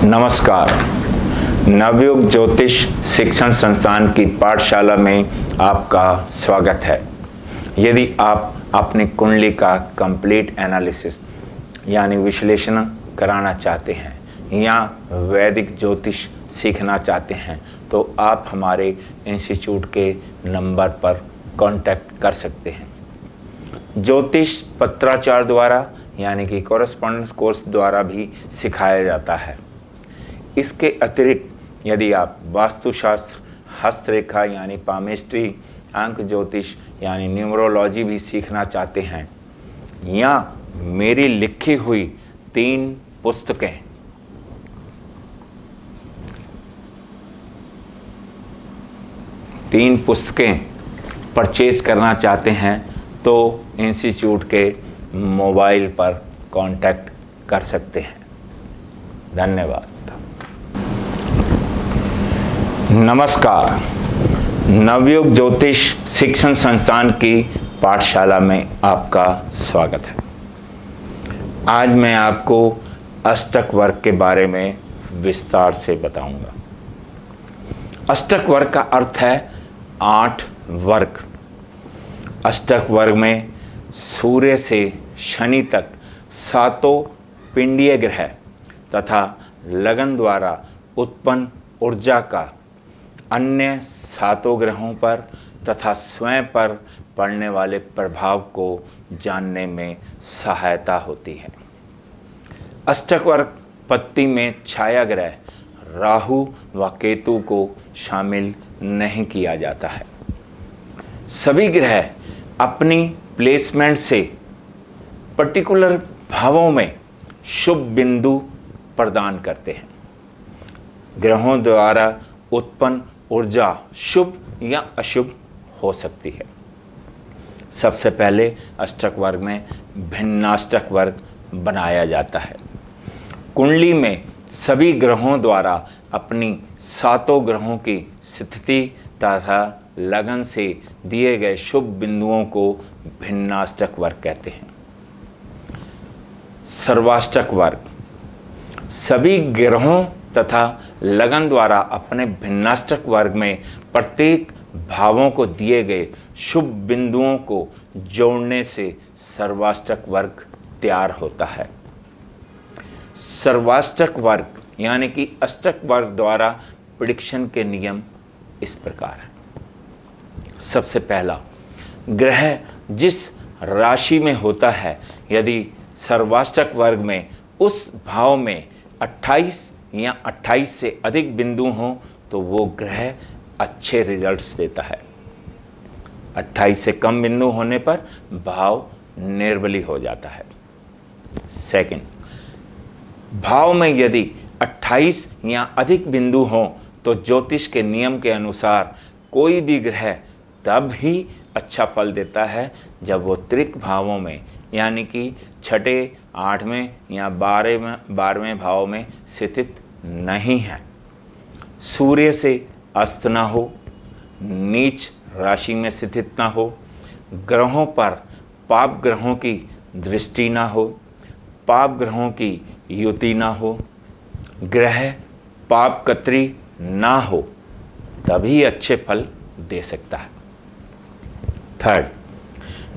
नमस्कार। नवयुग ज्योतिष शिक्षण संस्थान की पाठशाला में आपका स्वागत है। यदि आप अपनी कुंडली का कंप्लीट एनालिसिस यानी विश्लेषण कराना चाहते हैं या वैदिक ज्योतिष सीखना चाहते हैं तो आप हमारे इंस्टीट्यूट के नंबर पर कांटेक्ट कर सकते हैं। ज्योतिष पत्राचार द्वारा यानी कि कॉरेस्पॉन्डेंस कोर्स द्वारा भी सिखाया जाता है। इसके अतिरिक्त यदि आप वास्तुशास्त्र, हस्तरेखा यानी पामेस्ट्री, अंक ज्योतिष यानी न्यूमरोलॉजी भी सीखना चाहते हैं या मेरी लिखी हुई 3 पुस्तकें परचेज करना चाहते हैं तो इंस्टीट्यूट के मोबाइल पर कांटेक्ट कर सकते हैं। धन्यवाद। नमस्कार। नवयुग ज्योतिष शिक्षण संस्थान की पाठशाला में आपका स्वागत है। आज मैं आपको अष्टक वर्ग के बारे में विस्तार से बताऊंगा। अष्टक वर्ग का अर्थ है 8 वर्ग। अष्टक वर्ग में सूर्य से शनि तक 7 पिंडीय ग्रह तथा लगन द्वारा उत्पन्न ऊर्जा का अन्य 7 ग्रहों पर तथा स्वयं पर पड़ने वाले प्रभाव को जानने में सहायता होती है। अष्टक वर्ग पत्ती में छाया ग्रह राहु व केतु को शामिल नहीं किया जाता है। सभी ग्रह अपनी प्लेसमेंट से पर्टिकुलर भावों में शुभ बिंदु प्रदान करते हैं। ग्रहों द्वारा उत्पन्न ऊर्जा शुभ या अशुभ हो सकती है। सबसे पहले अष्टक वर्ग में भिन्नाष्टक वर्ग बनाया जाता है। कुंडली में सभी ग्रहों द्वारा अपनी 7 ग्रहों की स्थिति तथा लगन से दिए गए शुभ बिंदुओं को भिन्नाष्टक वर्ग कहते हैं। सर्वाष्टक वर्ग सभी ग्रहों तथा लगन द्वारा अपने भिन्नाष्टक वर्ग में प्रत्येक भावों को दिए गए शुभ बिंदुओं को जोड़ने से सर्वाष्टक वर्ग तैयार होता है। सर्वाष्टक वर्ग यानी कि अष्टक वर्ग द्वारा प्रेडिक्शन के नियम इस प्रकार हैं। सबसे पहला, ग्रह जिस राशि में होता है यदि सर्वाष्टक वर्ग में उस भाव में 28 या 28 से अधिक बिंदु हों तो वो ग्रह अच्छे रिजल्ट्स देता है। 28 से कम बिंदु होने पर भाव निर्बली हो जाता है। सेकंड, भाव में यदि 28 या अधिक बिंदु हों तो ज्योतिष के नियम के अनुसार कोई भी ग्रह तब ही अच्छा फल देता है जब वो त्रिक भावों में यानी कि 6, 8वें या 12वें भाव में स्थित नहीं है। सूर्य से अस्त ना हो, नीच राशि में स्थित ना हो, ग्रहों पर पाप ग्रहों की दृष्टि ना हो, पाप ग्रहों की युति ना हो, ग्रह पाप कत्री ना हो, तभी अच्छे फल दे सकता है। थर्ड,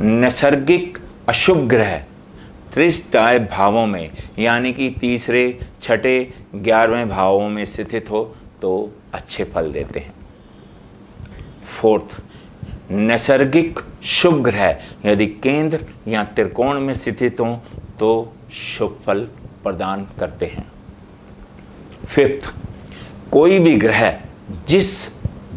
नैसर्गिक अशुभ ग्रह त्रिशदाय भावों में यानी कि 3रे, 6ठे, 11वें भावों में स्थित हो तो अच्छे फल देते हैं। फोर्थ, नैसर्गिक शुभ ग्रह यदि केंद्र या त्रिकोण में स्थित हों तो शुभ फल प्रदान करते हैं। फिफ्थ, कोई भी ग्रह जिस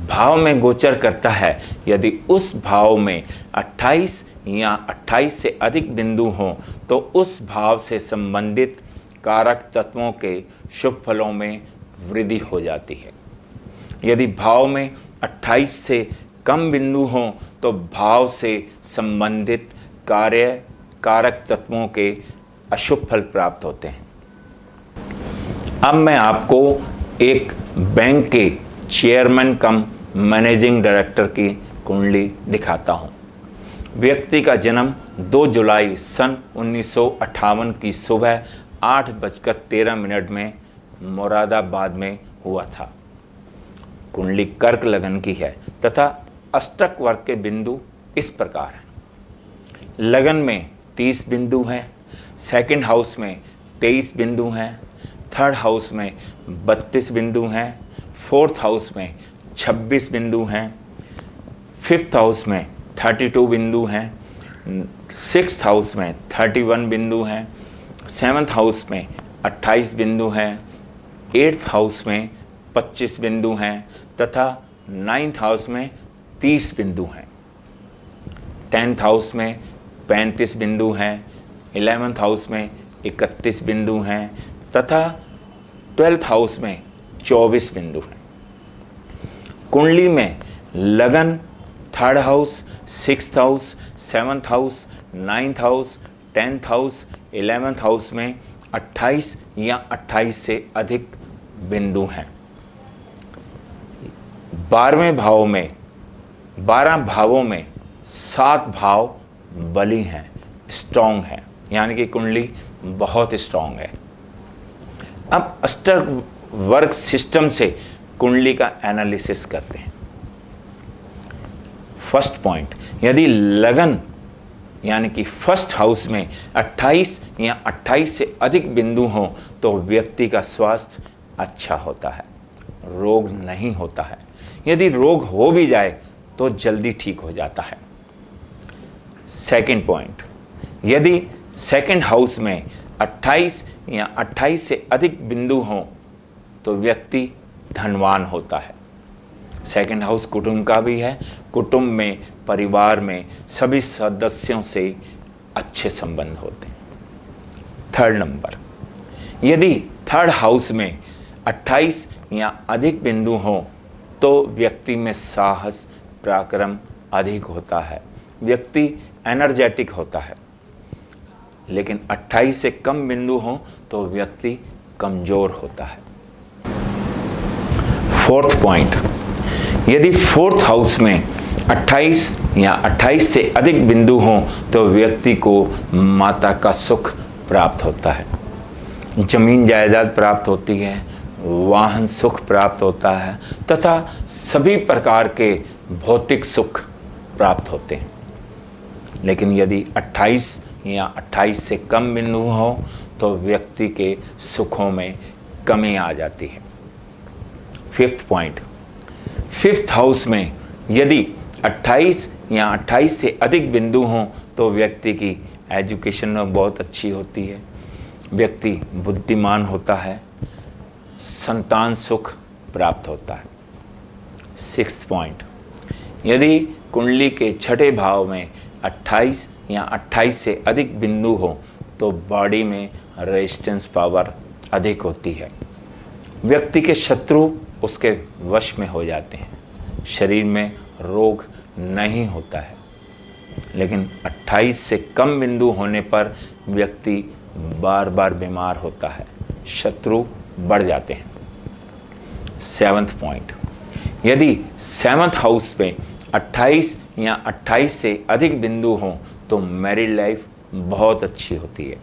भाव में गोचर करता है यदि उस भाव में 28 या 28 से अधिक बिंदु हों तो उस भाव से संबंधित कारक तत्वों के शुभ फलों में वृद्धि हो जाती है। यदि भाव में 28 से कम बिंदु हों तो भाव से संबंधित कारक तत्वों के अशुभ फल प्राप्त होते हैं। अब मैं आपको एक बैंक के चेयरमैन कम मैनेजिंग डायरेक्टर की कुंडली दिखाता हूँ। व्यक्ति का जन्म 2 जुलाई सन 1958 की सुबह 8:13 में मुरादाबाद में हुआ था। कुंडली कर्क लगन की है तथा अष्टक वर्ग के बिंदु इस प्रकार हैं। लगन में 30 बिंदु हैं, सेकंड हाउस में 23 बिंदु हैं, थर्ड हाउस में 32 बिंदु हैं, फोर्थ हाउस में 26 बिंदु हैं, फिफ्थ हाउस में 32 बिंदु हैं, सिक्स्थ हाउस में 31 बिंदु हैं, सेवन्थ हाउस में 28 बिंदु हैं, एट्थ हाउस में 25 बिंदु हैं तथा नाइन्थ हाउस में 30 बिंदु हैं। 10th हाउस में 35 बिंदु हैं, 11th हाउस में 31 बिंदु हैं तथा 12th हाउस में 24 बिंदु हैं। कुंडली में लगन 3rd house, 6th house, 7th house, 9th house, 10th house, 11th house में 28 या 28 से अधिक बिंदु हैं। 12वें भाव में 12 भावों में 7 भाव बली हैं, स्ट्रॉन्ग हैं, यानी कि कुंडली बहुत स्ट्रॉन्ग है। अब अष्टक वर्ग सिस्टम से कुंडली का एनालिसिस करते हैं। फर्स्ट पॉइंट, यदि लगन यानी कि फर्स्ट हाउस में 28 या 28 से अधिक बिंदु हों तो व्यक्ति का स्वास्थ्य अच्छा होता है, रोग नहीं होता है। यदि रोग हो भी जाए तो जल्दी ठीक हो जाता है। सेकंड पॉइंट, यदि सेकंड हाउस में 28 या 28 से अधिक बिंदु हों तो व्यक्ति धनवान होता है। सेकंड हाउस कुटुंब का भी है, कुटुंब में, परिवार में सभी सदस्यों से अच्छे संबंध होते हैं। थर्ड नंबर, यदि थर्ड हाउस में 28 या अधिक बिंदु हों तो व्यक्ति में साहस, पराक्रम अधिक होता है, व्यक्ति एनर्जेटिक होता है। लेकिन 28 से कम बिंदु हों तो व्यक्ति कमज़ोर होता है। फोर्थ पॉइंट, यदि फोर्थ हाउस में 28 या 28 से अधिक बिंदु हों तो व्यक्ति को माता का सुख प्राप्त होता है, जमीन जायदाद प्राप्त होती है, वाहन सुख प्राप्त होता है तथा सभी प्रकार के भौतिक सुख प्राप्त होते हैं। लेकिन यदि 28 या 28 से कम बिंदु हो तो व्यक्ति के सुखों में कमी आ जाती है। फिफ्थ पॉइंट, फिफ्थ हाउस में यदि 28 या 28 से अधिक बिंदु हों तो व्यक्ति की एजुकेशन में बहुत अच्छी होती है, व्यक्ति बुद्धिमान होता है, संतान सुख प्राप्त होता है। सिक्स्थ पॉइंट, यदि कुंडली के छठे भाव में 28 या 28 से अधिक बिंदु हो तो बॉडी में रेजिस्टेंस पावर अधिक होती है, व्यक्ति के शत्रु उसके वश में हो जाते हैं, शरीर में रोग नहीं होता है। लेकिन 28 से कम बिंदु होने पर व्यक्ति बार बार बीमार होता है, शत्रु बढ़ जाते हैं। सेवन्थ पॉइंट, यदि सेवन्थ हाउस में 28 या 28 से अधिक बिंदु हों तो मैरिड लाइफ बहुत अच्छी होती है,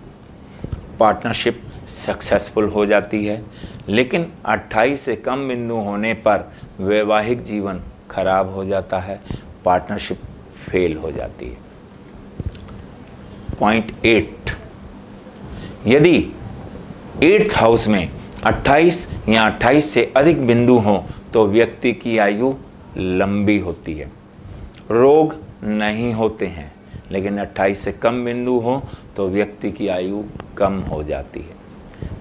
पार्टनरशिप सक्सेसफुल हो जाती है। लेकिन 28 से कम बिंदु होने पर वैवाहिक जीवन खराब हो जाता है, पार्टनरशिप फेल हो जाती है। पॉइंट 8, यदि 8th हाउस में 28 या 28 से अधिक बिंदु हों तो व्यक्ति की आयु लंबी होती है, रोग नहीं होते हैं। लेकिन 28 से कम बिंदु हो तो व्यक्ति की आयु कम हो जाती है,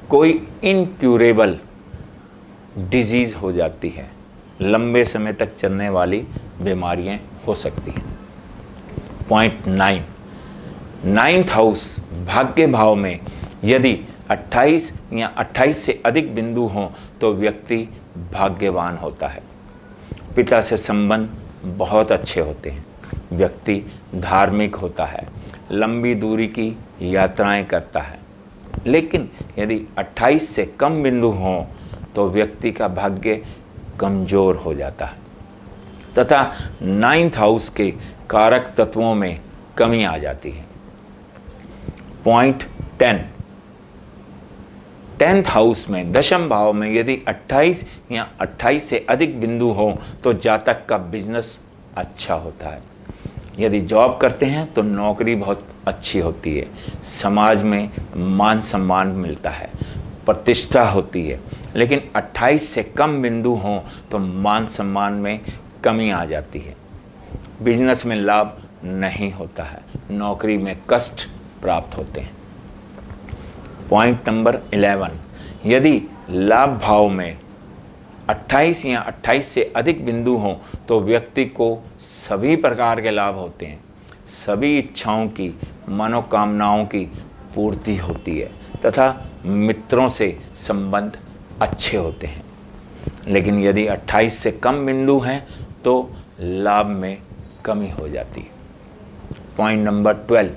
कोई इनक्यूरेबल डिजीज़ हो जाती है, लंबे समय तक चलने वाली बीमारियां हो सकती हैं। पॉइंट 9, 9th हाउस भाग्य भाव में यदि 28 या 28 से अधिक बिंदु हों तो व्यक्ति भाग्यवान होता है, पिता से संबंध बहुत अच्छे होते हैं, व्यक्ति धार्मिक होता है, लंबी दूरी की यात्राएं करता है। लेकिन यदि 28 से कम बिंदु हों तो व्यक्ति का भाग्य कमज़ोर हो जाता है तथा 9th हाउस के कारक तत्वों में कमी आ जाती है। पॉइंट 10, 10th हाउस में, दशम भाव में यदि 28 या 28 से अधिक बिंदु हो तो जातक का बिजनेस अच्छा होता है। यदि जॉब करते हैं तो नौकरी बहुत अच्छी होती है, समाज में मान सम्मान मिलता है, प्रतिष्ठा होती है। लेकिन 28 से कम बिंदु हों तो मान सम्मान में कमी आ जाती है, बिजनेस में लाभ नहीं होता है, नौकरी में कष्ट प्राप्त होते हैं। पॉइंट नंबर 11, यदि लाभ भाव में 28 या 28 से अधिक बिंदु हों तो व्यक्ति को सभी प्रकार के लाभ होते हैं, सभी इच्छाओं की, मनोकामनाओं की पूर्ति होती है तथा मित्रों से संबंध अच्छे होते हैं। लेकिन यदि 28 से कम बिंदु हैं तो लाभ में कमी हो जाती है। पॉइंट नंबर 12,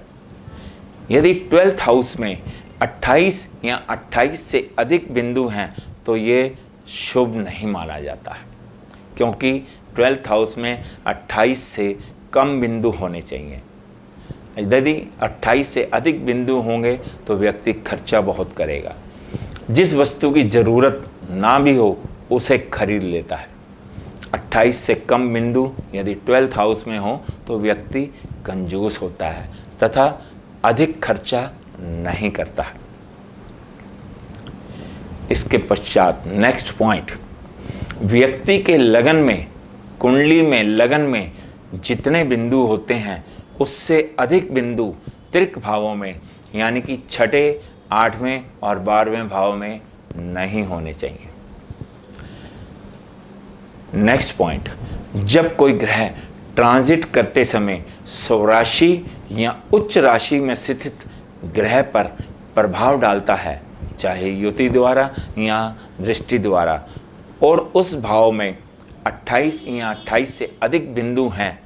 यदि 12th हाउस में 28 या 28 से अधिक बिंदु हैं तो ये शुभ नहीं माना जाता है, क्योंकि 12th हाउस में 28 से कम बिंदु होने चाहिए। यदि 28 से अधिक बिंदु होंगे तो व्यक्ति खर्चा बहुत करेगा, जिस वस्तु की ज़रूरत ना भी हो उसे खरीद लेता है। 28 से कम बिंदु यदि 12th हाउस में हो तो व्यक्ति कंजूस होता है तथा अधिक खर्चा नहीं करता है। इसके पश्चात नेक्स्ट पॉइंट, व्यक्ति के लगन में, कुंडली में, लगन में जितने बिंदु होते हैं उससे अधिक बिंदु त्रिक भावों में यानी कि 6, 8वें और 12वें भाव में नहीं होने चाहिए। नेक्स्ट पॉइंट, जब कोई ग्रह ट्रांजिट करते समय स्वराशि या उच्च राशि में स्थित ग्रह पर प्रभाव डालता है, चाहे युति द्वारा या दृष्टि द्वारा, और उस भाव में 28 या 28 से अधिक बिंदु हैं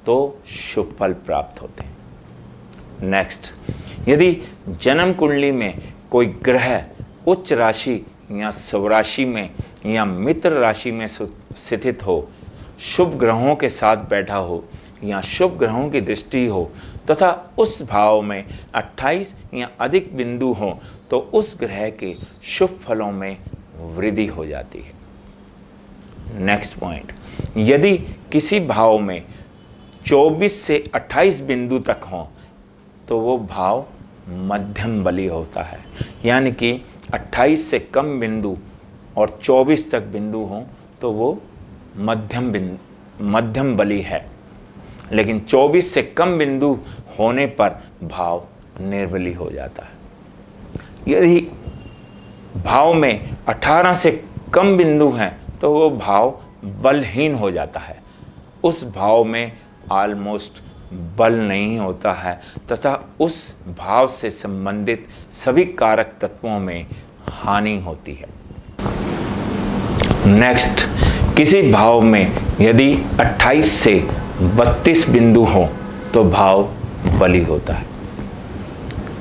तो शुभ फल प्राप्त होते हैं। नेक्स्ट, यदि जन्म कुंडली में कोई ग्रह उच्च राशि या स्वराशि में या मित्र राशि में स्थित हो, शुभ ग्रहों के साथ बैठा हो या शुभ ग्रहों की दृष्टि हो तथा उस भाव में 28 या अधिक बिंदु हो तो उस ग्रह के शुभ फलों में वृद्धि हो जाती है। नेक्स्ट पॉइंट, यदि किसी भाव में 24 से 28 बिंदु तक हों तो वो भाव मध्यम बली होता है, यानी कि 28 से कम बिंदु और 24 तक बिंदु हों तो वो मध्यम बली है। लेकिन 24 से कम बिंदु होने पर भाव निर्बली हो जाता है। यदि भाव में 18 से कम बिंदु हैं तो वो भाव बलहीन हो जाता है, उस भाव में ऑलमोस्ट बल नहीं होता है तथा उस भाव से संबंधित सभी कारक तत्वों में हानि होती है। नेक्स्ट, किसी भाव में यदि 28 से 32 बिंदु हो तो भाव बली होता है,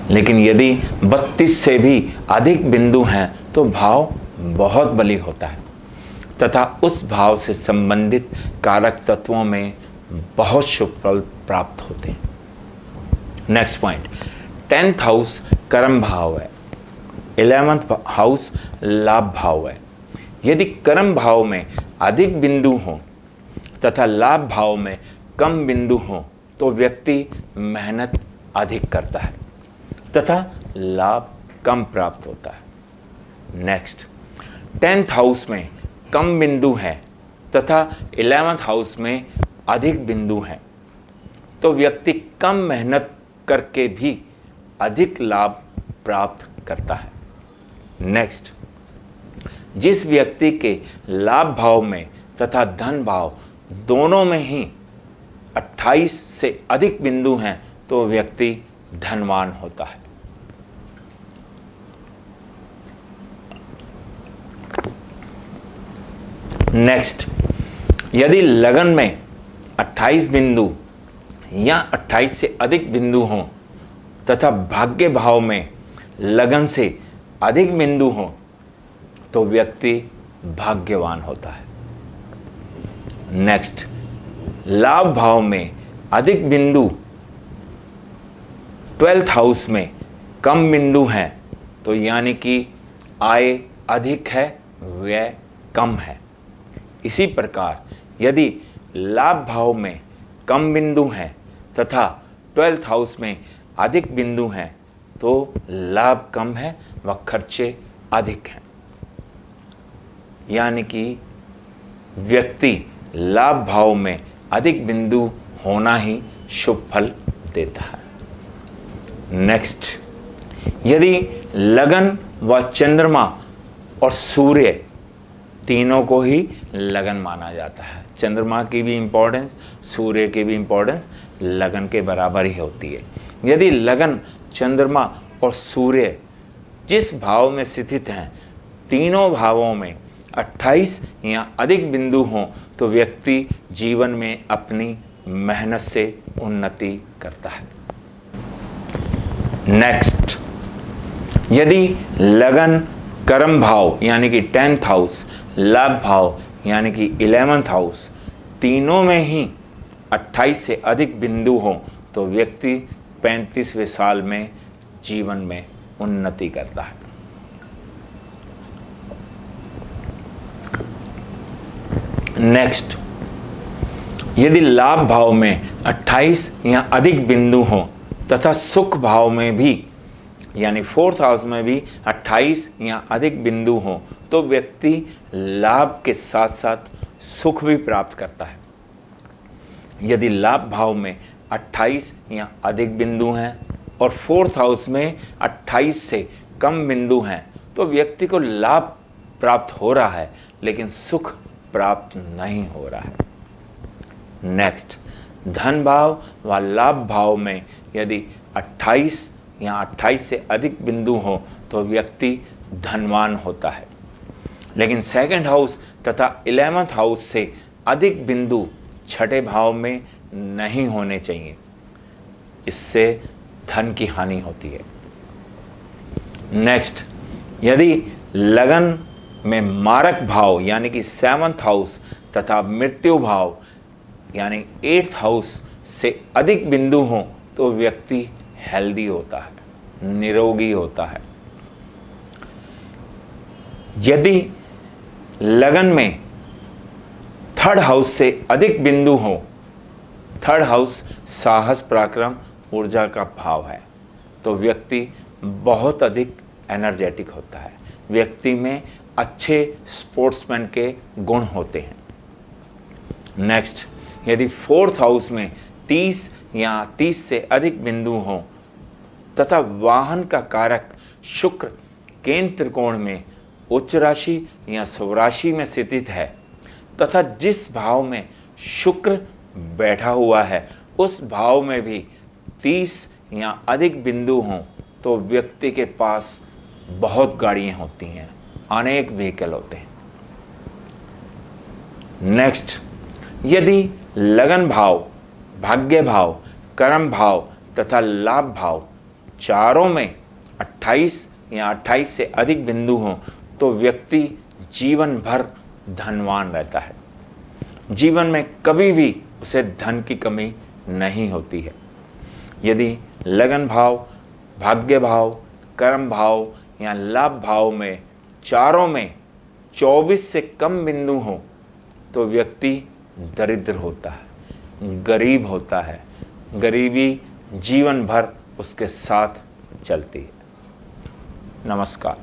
लेकिन यदि 32 से भी अधिक बिंदु हैं तो भाव बहुत बली होता है तथा उस भाव से संबंधित कारक तत्वों में बहुत शुभ फल प्राप्त होते हैं। नेक्स्ट पॉइंट, 10th हाउस कर्म भाव है, 11th हाउस लाभ भाव है। यदि कर्म भाव में अधिक बिंदु हों तथा लाभ भाव में कम बिंदु हों तो व्यक्ति मेहनत अधिक करता है तथा लाभ कम प्राप्त होता है। नेक्स्ट, 10th हाउस में कम बिंदु हैं तथा 11th हाउस में अधिक बिंदु हैं तो व्यक्ति कम मेहनत करके भी अधिक लाभ प्राप्त करता है। नेक्स्ट, जिस व्यक्ति के लाभ भाव में तथा धन भाव दोनों में ही 28 से अधिक बिंदु हैं तो व्यक्ति धनवान होता है। नेक्स्ट, यदि लगन में 28 बिंदु या 28 से अधिक बिंदु हों तथा भाग्य भाव में लगन से अधिक बिंदु हों तो व्यक्ति भाग्यवान होता है। नेक्स्ट, लाभ भाव में अधिक बिंदु 12th हाउस में कम बिंदु हैं तो यानी कि आय अधिक है, व्यय कम है। इसी प्रकार यदि लाभ भाव में कम बिंदु हैं तथा 12th हाउस में अधिक बिंदु हैं तो लाभ कम है व खर्चे अधिक हैं। यानी कि व्यक्ति लाभ भाव में अधिक बिंदु होना ही शुभ फल देता है। नेक्स्ट, यदि लगन व चंद्रमा और सूर्य तीनों को ही लगन माना जाता है। चंद्रमा की भी इम्पोर्टेंस, सूर्य की भी इम्पोर्टेंस लगन के बराबर ही होती है। यदि लगन, चंद्रमा और सूर्य जिस भाव में स्थित हैं, तीनों भावों में 28 या अधिक बिंदु हों तो व्यक्ति जीवन में अपनी मेहनत से उन्नति करता है। नेक्स्ट, यदि लगन, कर्म भाव यानी कि 10th हाउस, लाभ भाव यानी कि 11th हाउस, तीनों में ही 28 से अधिक बिंदु हों तो व्यक्ति 35वें साल में जीवन में उन्नति करता है। नेक्स्ट, यदि लाभ भाव में 28 या अधिक बिंदु हों तथा सुख भाव में भी यानी 4th हाउस में भी 28 या अधिक बिंदु हों तो व्यक्ति लाभ के साथ साथ सुख भी प्राप्त करता है। यदि लाभ भाव में 28 या अधिक बिंदु हैं और 4th हाउस में 28 से कम बिंदु हैं तो व्यक्ति को लाभ प्राप्त हो रहा है लेकिन सुख प्राप्त नहीं हो रहा है। नेक्स्ट, धन भाव व लाभ भाव में यदि 28 या 28 से अधिक बिंदु हो तो व्यक्ति धनवान होता है, लेकिन 2nd हाउस तथा 11th हाउस से अधिक बिंदु 6ठे भाव में नहीं होने चाहिए, इससे धन की हानि होती है। नेक्स्ट, यदि लगन में मारक भाव यानी कि 7th हाउस तथा मृत्यु भाव यानी 8th हाउस से अधिक बिंदु हों तो व्यक्ति हेल्दी होता है, निरोगी होता है। यदि लगन में 3rd हाउस से अधिक बिंदु हों, 3rd हाउस साहस, पराक्रम, ऊर्जा का भाव है, तो व्यक्ति बहुत अधिक एनर्जेटिक होता है, व्यक्ति में अच्छे स्पोर्ट्समैन के गुण होते हैं। नेक्स्ट, यदि 4th हाउस में 30 या 30 से अधिक बिंदु हों तथा वाहन का कारक शुक्र केंद्र त्रिकोण में उच्च राशि या स्वराशि में स्थित है तथा जिस भाव में शुक्र बैठा हुआ है उस भाव में भी 30 या अधिक बिंदु हों तो व्यक्ति के पास बहुत गाड़ियाँ होती हैं, अनेक व्हीकल होते हैं। नेक्स्ट, यदि लगन भाव, भाग्य भाव, कर्म भाव तथा लाभ भाव चारों में 28 या 28 से अधिक बिंदु हों तो व्यक्ति जीवन भर धनवान रहता है, जीवन में कभी भी उसे धन की कमी नहीं होती है। यदि लगन भाव, भाग्य भाव, कर्म भाव या लाभ भाव में चारों में 24 से कम बिंदु हों तो व्यक्ति दरिद्र होता है, गरीब होता है, गरीबी जीवन भर उसके साथ चलती है। नमस्कार।